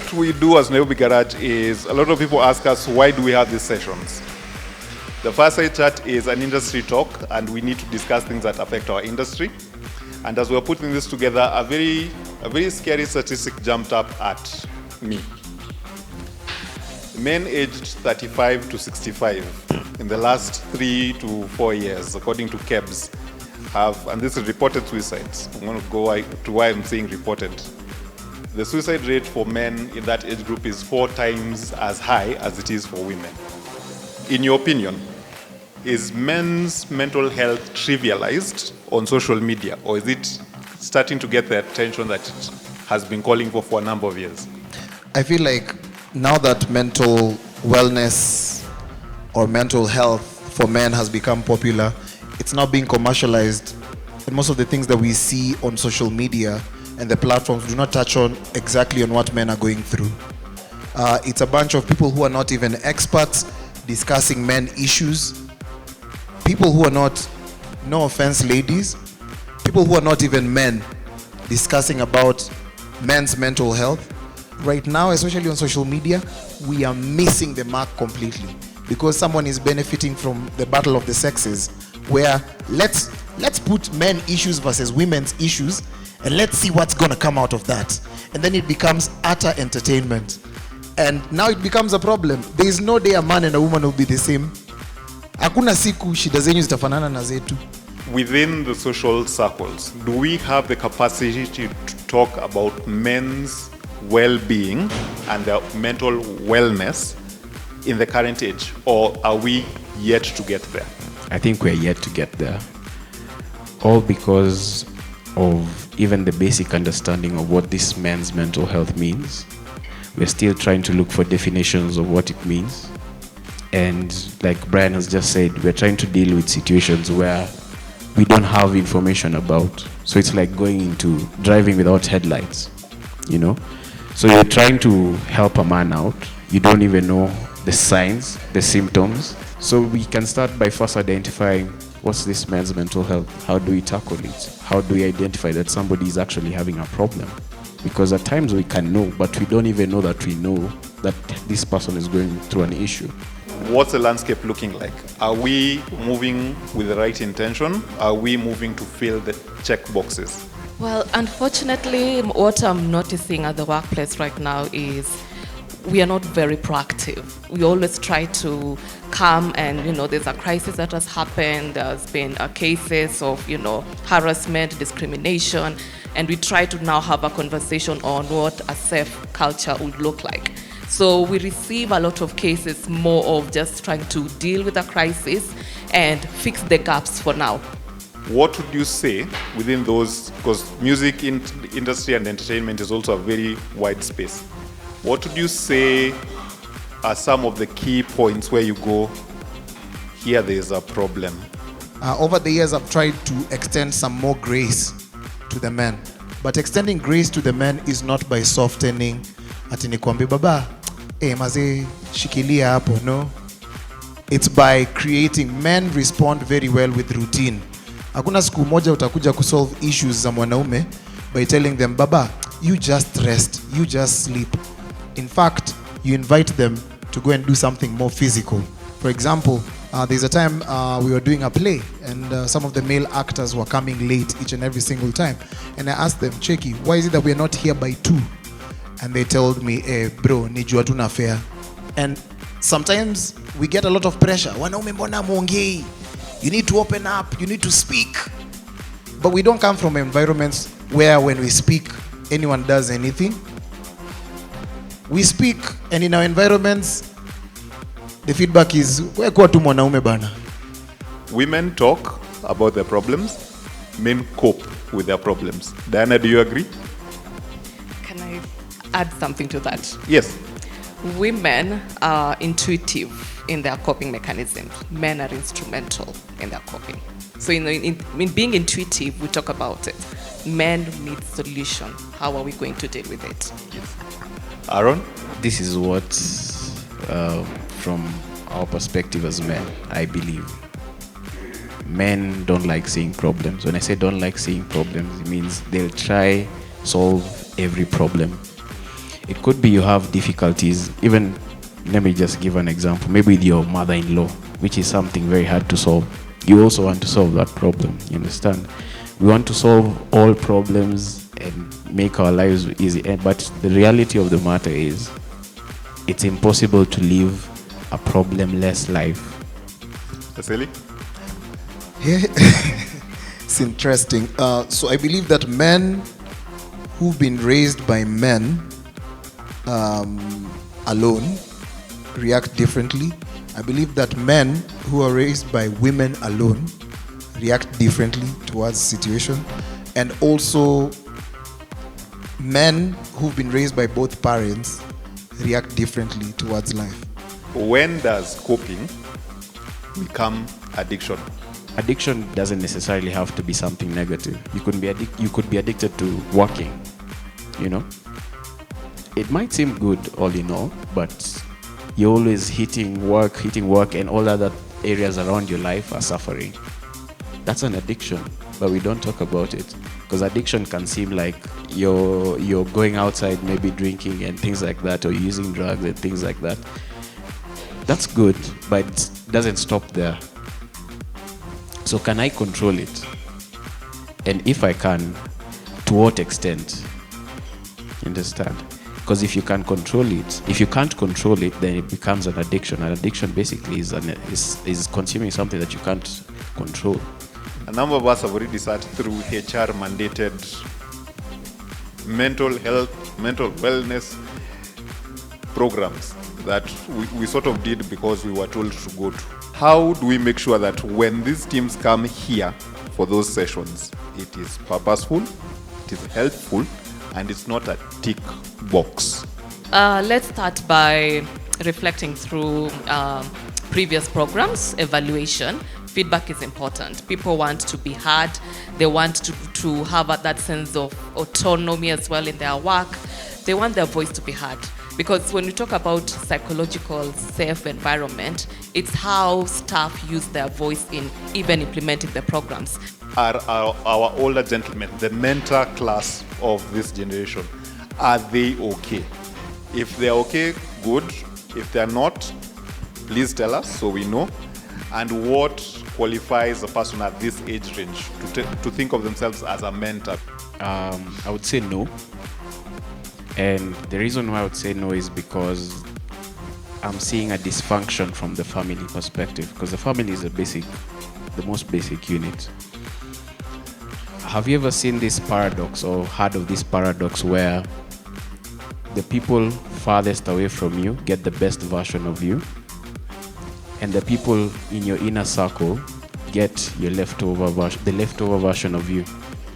What we do as Nairobi Garage is a lot of people ask us, why do we have these sessions? The Fireside Chat is an industry talk, and we need to discuss things that affect our industry. And as we're putting this together, a very scary statistic jumped up at me. Men aged 35 to 65 in the last 3 to 4 years, according to KEBS, have, and this is reported suicides. I'm going to go to why I'm saying reported. The suicide rate for men in that age group is 4 times as high as it is for women. In your opinion, is men's mental health trivialized on social media, or is it starting to get the attention that it has been calling for a number of years? I feel like now that mental wellness or mental health for men has become popular, it's now being commercialized, and most of the things that we see on social media and the platforms do not touch on exactly on what men are going through. It's a bunch of people who are not even experts discussing men issues, people who are not, no offense ladies, people who are not even men discussing about men's mental health. Right now, especially on social media, we are missing the mark completely because someone is benefiting from the battle of the sexes, where let's put men issues versus women's issues and let's see what's going to come out of that. And then it becomes utter entertainment. And now it becomes a problem. There is no day a man and a woman will be the same. Hakuna siku shida zenyu zitafanana na zetu. Within the social circles, do we have the capacity to talk about men's well-being and their mental wellness in the current age, or are we yet to get there? I think we're yet to get there, all because of even the basic understanding of what this men's mental health means. We're still trying to look for definitions of what it means, and like Brian has just said, we're trying to deal with situations where we don't have information about. So it's like going into driving without headlights, you know? So you're trying to help a man out. You don't even know the signs, the symptoms. So we can start by first identifying what's this man's mental health? How do we tackle it? How do we identify that somebody is actually having a problem? Because at times we can know, but we don't even know that we know that this person is going through an issue. What's the landscape looking like? Are we moving with the right intention? Are we moving to fill the check boxes? Well, unfortunately, what I'm noticing at the workplace right now is we are not very proactive. We always try to come and, there's a crisis that has happened. There's been cases of, harassment, discrimination, and we try to now have a conversation on what a safe culture would look like. So we receive a lot of cases more of just trying to deal with a crisis and fix the gaps for now. What would you say within those, because music industry and entertainment is also a very wide space. What would you say are some of the key points where you go, here there's a problem? Over the years, I've tried to extend some more grace to the men. But extending grace to the men is not by softening, ati nikwambie baba, maze shikilia hapo, no. It's by creating, men respond very well with routine. Hakuna siku moja utakuja kusolve issues za mwanaume by telling them, baba, you just rest, you just sleep. In fact, you invite them to go and do something more physical. For example, there's a time we were doing a play, and some of the male actors were coming late each and every single time. And I asked them, Cheki, why is it that we're not here by 2? And they told me, bro, nijua tuna fair. And sometimes we get a lot of pressure. Wanaume mbona muongei? You need to open up, you need to speak. But we don't come from environments where when we speak, anyone does anything. We speak, and in our environments, the feedback is, wewe kwa tu mwanaume bana. Women talk about their problems, men cope with their problems. Diana, do you agree? Can I add something to that? Yes. Women are intuitive in their coping mechanisms. Men are instrumental in their coping. So in being intuitive, we talk about it. Men need solution. How are we going to deal with it? Yes. Aaron? This is what, from our perspective as men, I believe. Men don't like seeing problems. When I say don't like seeing problems, it means they'll try solve every problem. It could be you have difficulties, even, let me just give an example, maybe with your mother-in-law, which is something very hard to solve. You also want to solve that problem, you understand? We want to solve all problems and make our lives easy, but the reality of the matter is, it's impossible to live a problem-less life. Vasily? Yeah. It's interesting. So I believe that men who've been raised by men alone react differently. I believe that men who are raised by women alone react differently towards situation. And also men who've been raised by both parents react differently towards life. When does coping become addiction? Addiction doesn't necessarily have to be something negative. You could be addicted to working, you know. It might seem good all in all, but you're always hitting work, and all other areas around your life are suffering. That's an addiction, but we don't talk about it, because addiction can seem like you're going outside, maybe drinking and things like that, or using drugs and things like that. That's good, but it doesn't stop there. So can I control it? And if I can, to what extent? You understand? Because if you can control it, if you can't control it, then it becomes an addiction. An addiction basically is consuming something that you can't control. A number of us have already sat through HR mandated mental health, mental wellness programs that we sort of did because we were told to go to. How do we make sure that when these teams come here for those sessions, it is purposeful, it is helpful, and it's not a tick box? Let's start by reflecting through previous programs, evaluation. Feedback is important. People want to be heard. They want to have that sense of autonomy as well in their work. They want their voice to be heard. Because when we talk about psychological safe environment, it's how staff use their voice in even implementing the programs. Our older gentlemen, the mentor class of this generation, are they okay? If they're okay, good. If they're not, please tell us so we know. And what qualifies a person at this age range to think of themselves as a mentor? I would say no. And the reason why I would say no is because I'm seeing a dysfunction from the family perspective, because the family is the most basic unit. Have you ever seen this paradox or heard of this paradox where the people farthest away from you get the best version of you, and the people in your inner circle get your the leftover version of you?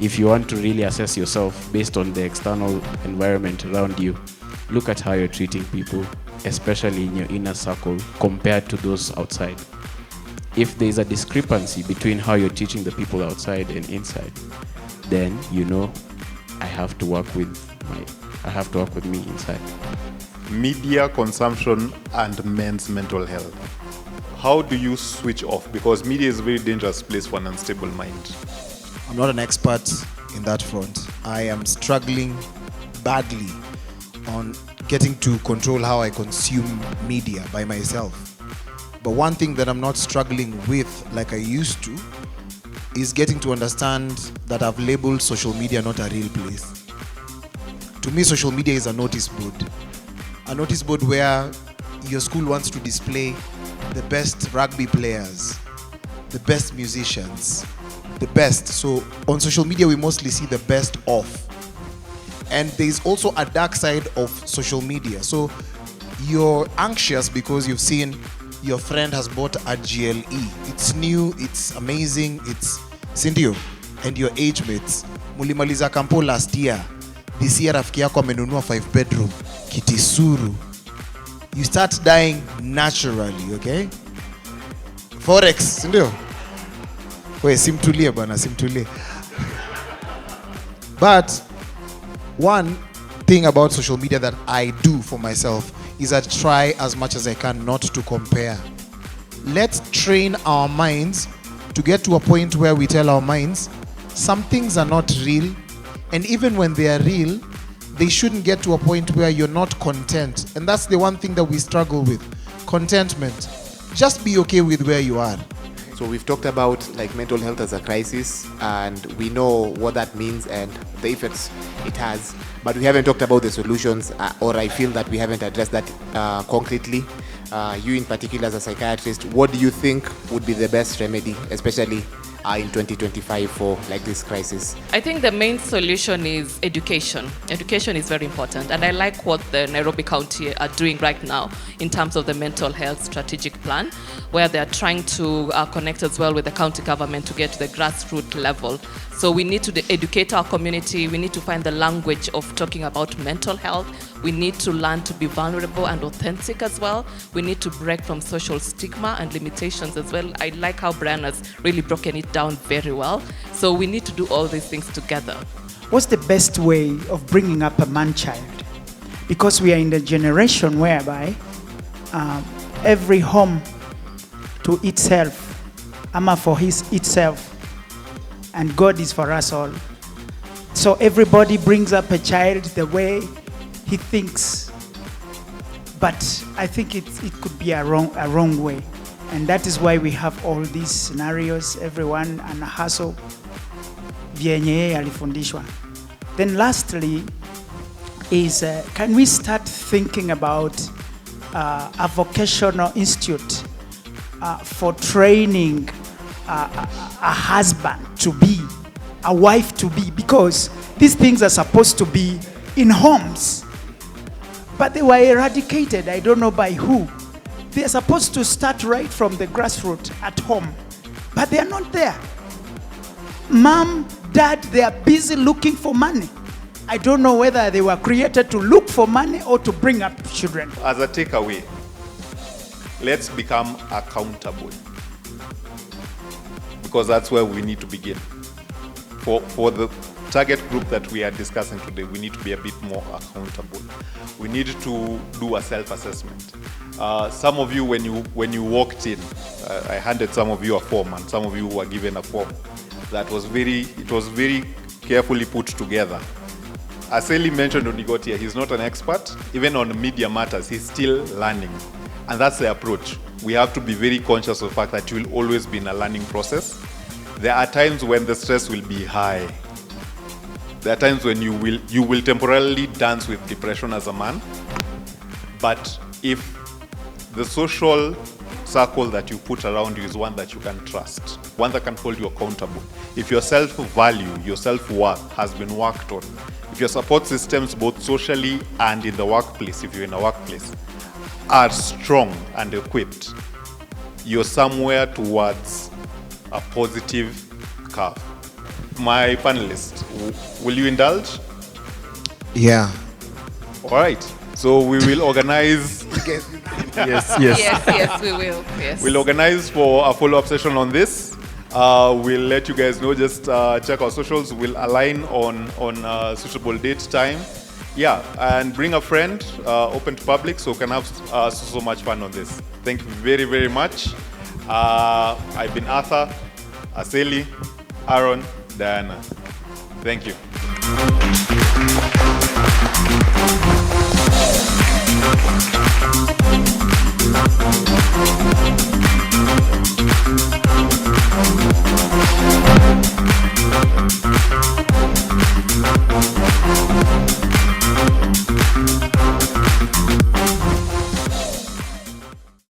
If you want to really assess yourself based on the external environment around you, look at how you're treating people, especially in your inner circle, compared to those outside. If there's a discrepancy between how you're teaching the people outside and inside, then you know I have to work with me inside. Media consumption and men's mental health. How do you switch off? Because media is a very dangerous place for an unstable mind. I'm not an expert in that front. I am struggling badly on getting to control how I consume media by myself. But one thing that I'm not struggling with like I used to is getting to understand that I've labeled social media not a real place. To me, social media is a notice board. A notice board where your school wants to display the best rugby players, the best musicians, the best. So on social media, we mostly see the best of. And there's also a dark side of social media. So you're anxious because you've seen your friend has bought a GLE. It's new, it's amazing, it's sindio. And your age mates, mulimaliza kampo last year. This year rafiki yako amenunua 5-bedroom, kitisuru. You start dying naturally, okay? Forex, sindio? Wait, simtulie bana, simtulie. But one thing about social media that I do for myself is I try as much as I can not to compare. Let's train our minds to get to a point where we tell our minds some things are not real, and even when they are real, they shouldn't get to a point where you're not content. And that's the one thing that we struggle with, contentment. Just be okay with where you are. So we've talked about like mental health as a crisis, and we know what that means and the effects it has, but we haven't talked about the solutions, or I feel that we haven't addressed that concretely. You in particular as a psychiatrist, what do you think would be the best remedy, especially in 2025 for like this crisis? I think the main solution is education. Education is very important, and I like what the Nairobi County are doing right now in terms of the mental health strategic plan, where they are trying to connect as well with the county government to get to the grassroots level. So we need to educate our community. We need to find the language of talking about mental health. We need to learn to be vulnerable and authentic as well. We need to break from social stigma and limitations as well. I like how Brian has really broken it down very well. So we need to do all these things together. What's the best way of bringing up a man-child? Because we are in the generation whereby every home to itself, ama for his itself, and God is for us all. So everybody brings up a child the way he thinks, but I think it could be a wrong way, and that is why we have all these scenarios. Everyone ana hustle vyenye alifundishwa. Then lastly is can we start thinking about a vocational institute for training a husband to be, a wife to be, because these things are supposed to be in homes, but they were eradicated. I don't know by who. They are supposed to start right from the grassroots at home, but they are not there. Mom, dad, they are busy looking for money. I don't know whether they were created to look for money or to bring up children. As a takeaway, let's become accountable, because that's where we need to begin. For the target group that we are discussing today, we need to be a bit more accountable. We need to do a self-assessment. Some of you, when you walked in, I handed some of you a form, and some of you were given a form that was very carefully put together. As Eli mentioned when he got here, he's not an expert. Even on media matters, he's still learning. And that's the approach. We have to be very conscious of the fact that you will always be in a learning process. There are times when the stress will be high. There are times when you will temporarily dance with depression as a man. But if the social circle that you put around you is one that you can trust, one that can hold you accountable, if your self-value, your self-worth has been worked on, if your support systems, both socially and in the workplace, if you're in a workplace, are strong and equipped, you're somewhere towards a positive curve. My panelists, will you indulge? Yeah. All right. So we will organize. Yes, we will. Yes. We'll organize for a follow-up session on this. We'll let you guys know. Just check our socials. We'll align on suitable date, time. Yeah, and bring a friend, open to public, so we can have so much fun on this. Thank you very, very much. I've been Arthur, Aseli, Aaron, Diana. Thank you.